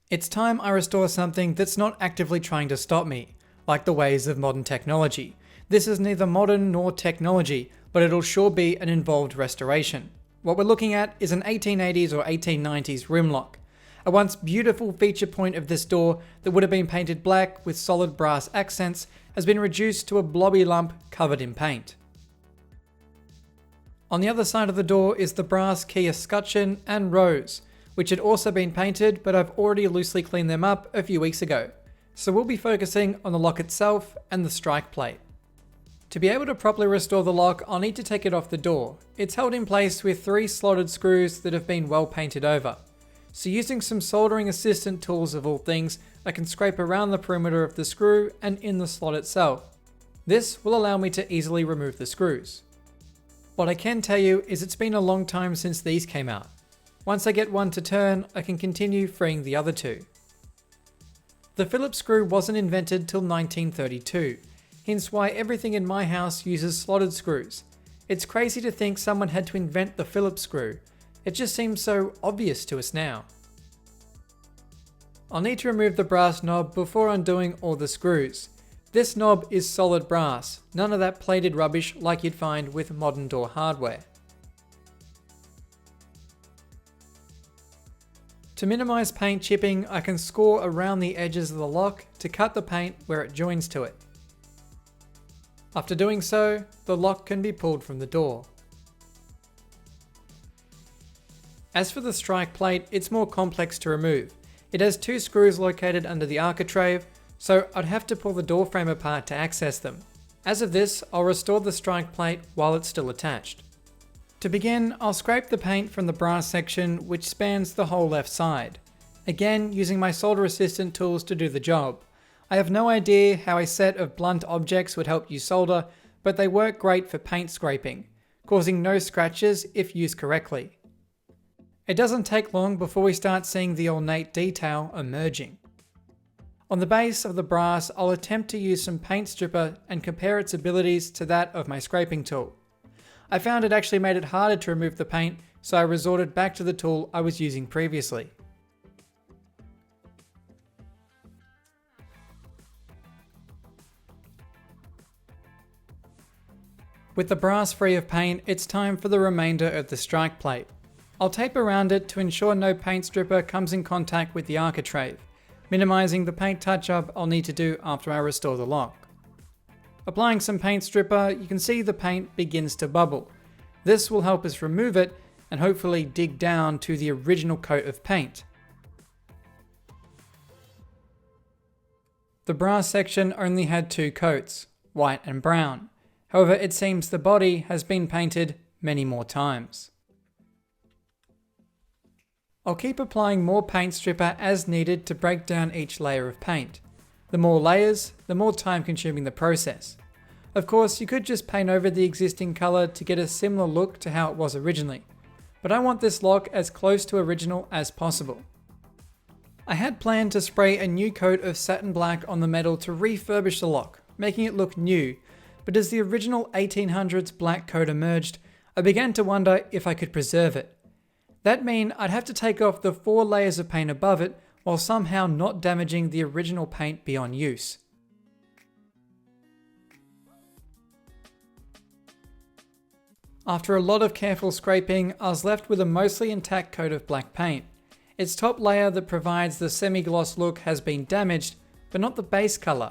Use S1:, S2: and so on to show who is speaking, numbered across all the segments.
S1: It's time I restore something that's not actively trying to stop me, like the ways of modern technology. This is neither modern nor technology, but it'll sure be an involved restoration. What we're looking at is an 1880s or 1890s rim lock. A once beautiful feature point of this door that would have been painted black with solid brass accents has been reduced to a blobby lump covered in paint. On the other side of the door is the brass key escutcheon and rose, which had also been painted, but I've already loosely cleaned them up a few weeks ago. So we'll be focusing on the lock itself and the strike plate. To be able to properly restore the lock, I'll need to take it off the door. It's held in place with 3 slotted screws that have been well painted over. So using some soldering assistant tools of all things, I can scrape around the perimeter of the screw and in the slot itself. This will allow me to easily remove the screws. What I can tell you is it's been a long time since these came out. Once I get one to turn, I can continue freeing the other 2. The Phillips screw wasn't invented till 1932, hence why everything in my house uses slotted screws. It's crazy to think someone had to invent the Phillips screw. It just seems so obvious to us now. I'll need to remove the brass knob before undoing all the screws. This knob is solid brass, none of that plated rubbish like you'd find with modern door hardware. To minimize paint chipping, I can score around the edges of the lock to cut the paint where it joins to it. After doing so, the lock can be pulled from the door. As for the strike plate, it's more complex to remove. It has 2 screws located under the architrave, so I'd have to pull the door frame apart to access them. As of this, I'll restore the strike plate while it's still attached. To begin, I'll scrape the paint from the brass section which spans the whole left side. Again, using my solder assistant tools to do the job. I have no idea how a set of blunt objects would help you solder, but they work great for paint scraping, causing no scratches if used correctly. It doesn't take long before we start seeing the ornate detail emerging. On the base of the brass, I'll attempt to use some paint stripper and compare its abilities to that of my scraping tool. I found it actually made it harder to remove the paint, so I resorted back to the tool I was using previously. With the brass free of paint, it's time for the remainder of the strike plate. I'll tape around it to ensure no paint stripper comes in contact with the architrave, minimizing the paint touch-up I'll need to do after I restore the lock. Applying some paint stripper, you can see the paint begins to bubble. This will help us remove it and hopefully dig down to the original coat of paint. The brass section only had 2 coats, white and brown. However, it seems the body has been painted many more times. I'll keep applying more paint stripper as needed to break down each layer of paint. The more layers, the more time consuming the process. Of course, you could just paint over the existing colour to get a similar look to how it was originally, but I want this lock as close to original as possible. I had planned to spray a new coat of satin black on the metal to refurbish the lock, making it look new, but as the original 1800s black coat emerged, I began to wonder if I could preserve it. That'd mean I'd have to take off the 4 layers of paint above it while somehow not damaging the original paint beyond use. After a lot of careful scraping, I was left with a mostly intact coat of black paint. Its top layer that provides the semi-gloss look has been damaged, but not the base colour.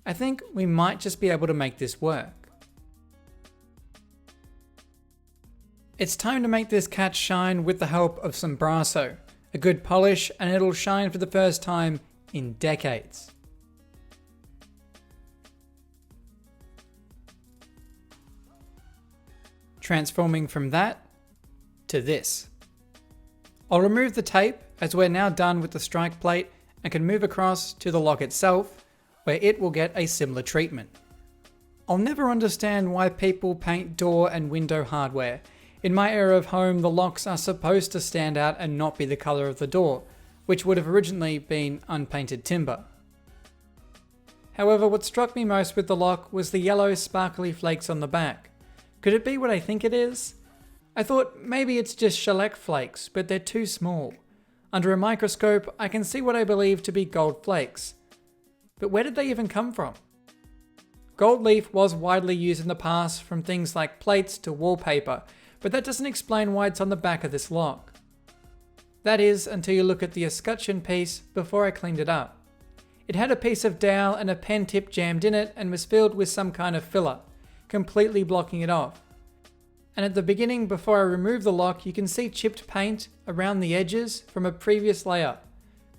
S1: I think we might just be able to make this work. It's time to make this cat shine with the help of some Brasso. A good polish and it'll shine for the first time in decades. Transforming from that to this. I'll remove the tape as we're now done with the strike plate and can move across to the lock itself, where it will get a similar treatment. I'll never understand why people paint door and window hardware. In my era of home, the locks are supposed to stand out and not be the colour of the door, which would have originally been unpainted timber. However, what struck me most with the lock was the yellow sparkly flakes on the back. Could it be what I think it is? I thought maybe it's just shellac flakes, but they're too small. Under a microscope, I can see what I believe to be gold flakes. But where did they even come from? Gold leaf was widely used in the past from things like plates to wallpaper, but that doesn't explain why it's on the back of this lock. That is, until you look at the escutcheon piece before I cleaned it up. It had a piece of dowel and a pen tip jammed in it and was filled with some kind of filler, completely blocking it off. And at the beginning, before I remove the lock, you can see chipped paint around the edges from a previous layer,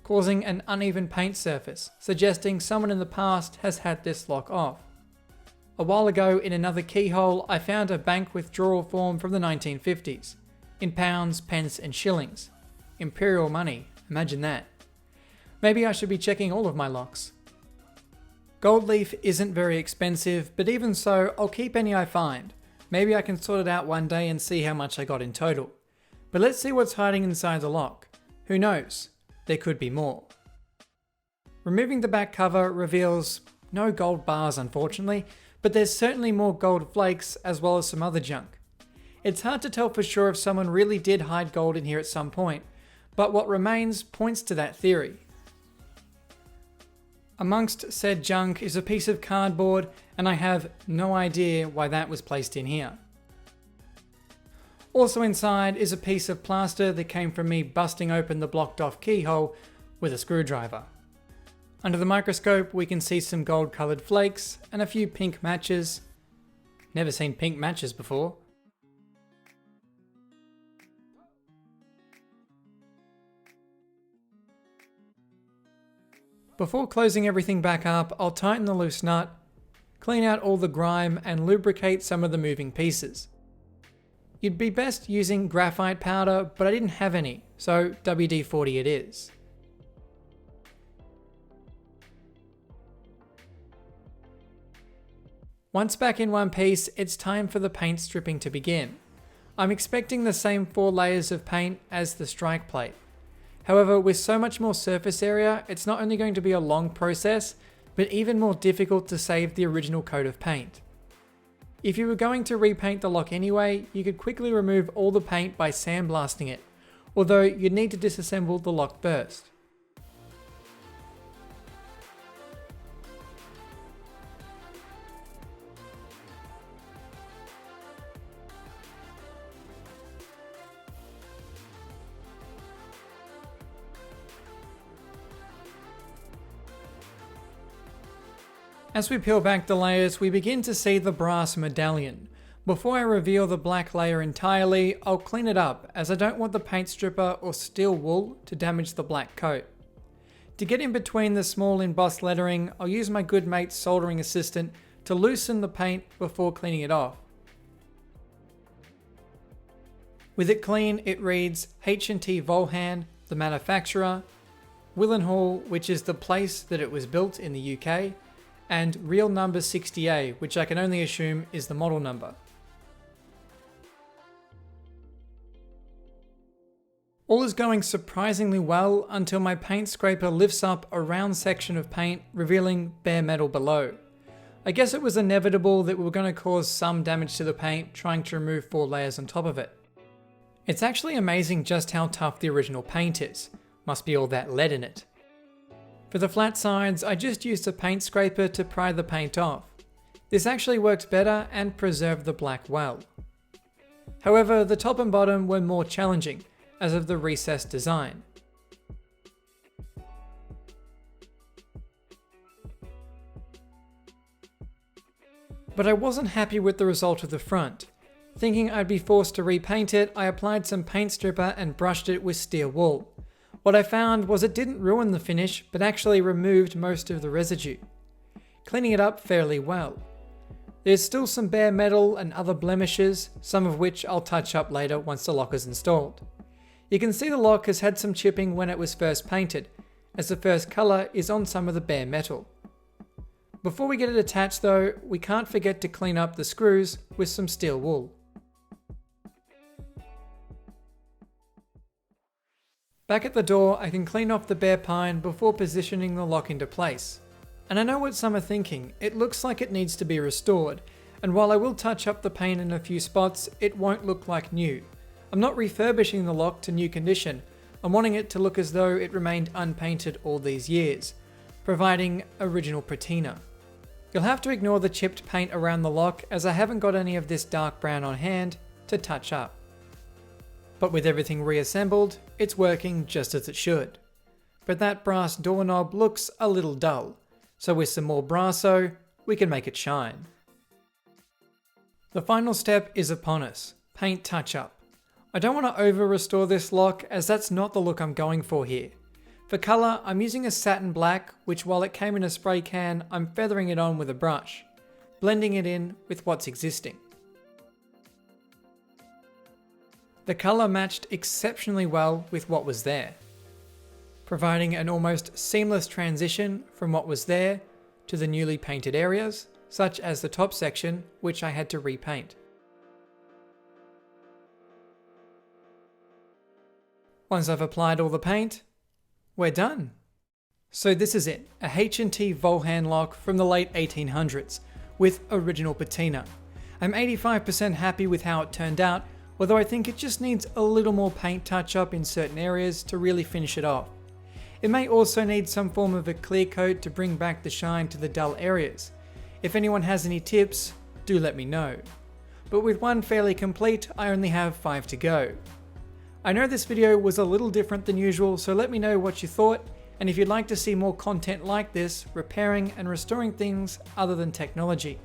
S1: causing an uneven paint surface, suggesting someone in the past has had this lock off. A while ago, in another keyhole, I found a bank withdrawal form from the 1950s, in pounds, pence and shillings. Imperial money, imagine that. Maybe I should be checking all of my locks. Gold leaf isn't very expensive, but even so, I'll keep any I find. Maybe I can sort it out one day and see how much I got in total. But let's see what's hiding inside the lock. Who knows? There could be more. Removing the back cover reveals no gold bars, unfortunately, but there's certainly more gold flakes as well as some other junk. It's hard to tell for sure if someone really did hide gold in here at some point, but what remains points to that theory. Amongst said junk is a piece of cardboard, and I have no idea why that was placed in here. Also inside is a piece of plaster that came from me busting open the blocked off keyhole with a screwdriver. Under the microscope we can see some gold coloured flakes and a few pink matches. Never seen pink matches before. Before closing everything back up, I'll tighten the loose nut, clean out all the grime and lubricate some of the moving pieces. You'd be best using graphite powder, but I didn't have any, so WD-40 it is. Once back in one piece, it's time for the paint stripping to begin. I'm expecting the same 4 layers of paint as the strike plate. However, with so much more surface area, it's not only going to be a long process, but even more difficult to save the original coat of paint. If you were going to repaint the lock anyway, you could quickly remove all the paint by sandblasting it, although you'd need to disassemble the lock first. As we peel back the layers, we begin to see the brass medallion. Before I reveal the black layer entirely, I'll clean it up as I don't want the paint stripper or steel wool to damage the black coat. To get in between the small embossed lettering, I'll use my good mate's soldering assistant to loosen the paint before cleaning it off. With it clean, it reads H&T Vaughan, the manufacturer, Willenhall, which is the place that it was built in the UK, and real number 60A, which I can only assume is the model number. All is going surprisingly well until my paint scraper lifts up a round section of paint, revealing bare metal below. I guess it was inevitable that we were going to cause some damage to the paint trying to remove 4 layers on top of it. It's actually amazing just how tough the original paint is. Must be all that lead in it. For the flat sides, I just used a paint scraper to pry the paint off. This actually worked better and preserved the black well. However, the top and bottom were more challenging, as of the recessed design. But I wasn't happy with the result of the front. Thinking I'd be forced to repaint it, I applied some paint stripper and brushed it with steel wool. What I found was it didn't ruin the finish, but actually removed most of the residue, cleaning it up fairly well. There's still some bare metal and other blemishes, some of which I'll touch up later once the lock is installed. You can see the lock has had some chipping when it was first painted, as the first colour is on some of the bare metal. Before we get it attached though, we can't forget to clean up the screws with some steel wool. Back at the door, I can clean off the bare pine before positioning the lock into place. And I know what some are thinking, it looks like it needs to be restored, and while I will touch up the paint in a few spots, it won't look like new. I'm not refurbishing the lock to new condition, I'm wanting it to look as though it remained unpainted all these years, providing original patina. You'll have to ignore the chipped paint around the lock as I haven't got any of this dark brown on hand to touch up. But with everything reassembled, it's working just as it should. But that brass doorknob looks a little dull, so with some more brasso, we can make it shine. The final step is upon us, paint touch-up. I don't want to over-restore this lock as that's not the look I'm going for here. For colour, I'm using a satin black, which while it came in a spray can, I'm feathering it on with a brush, blending it in with what's existing. The colour matched exceptionally well with what was there, providing an almost seamless transition from what was there to the newly painted areas, such as the top section, which I had to repaint. Once I've applied all the paint, we're done. So this is it, a H&T Vaughan lock from the late 1800s, with original patina. I'm 85% happy with how it turned out, although I think it just needs a little more paint touch up in certain areas to really finish it off. It may also need some form of a clear coat to bring back the shine to the dull areas. If anyone has any tips, do let me know. But with one fairly complete, I only have 5 to go. I know this video was a little different than usual, so let me know what you thought, and if you'd like to see more content like this, repairing and restoring things other than technology.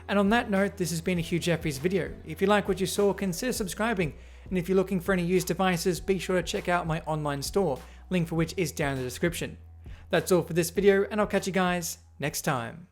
S1: And on that note, this has been a Hugh Jeffries video. If you like what you saw, consider subscribing, and if you're looking for any used devices, be sure to check out my online store, link for which is down in the description. That's all for this video, and I'll catch you guys next time.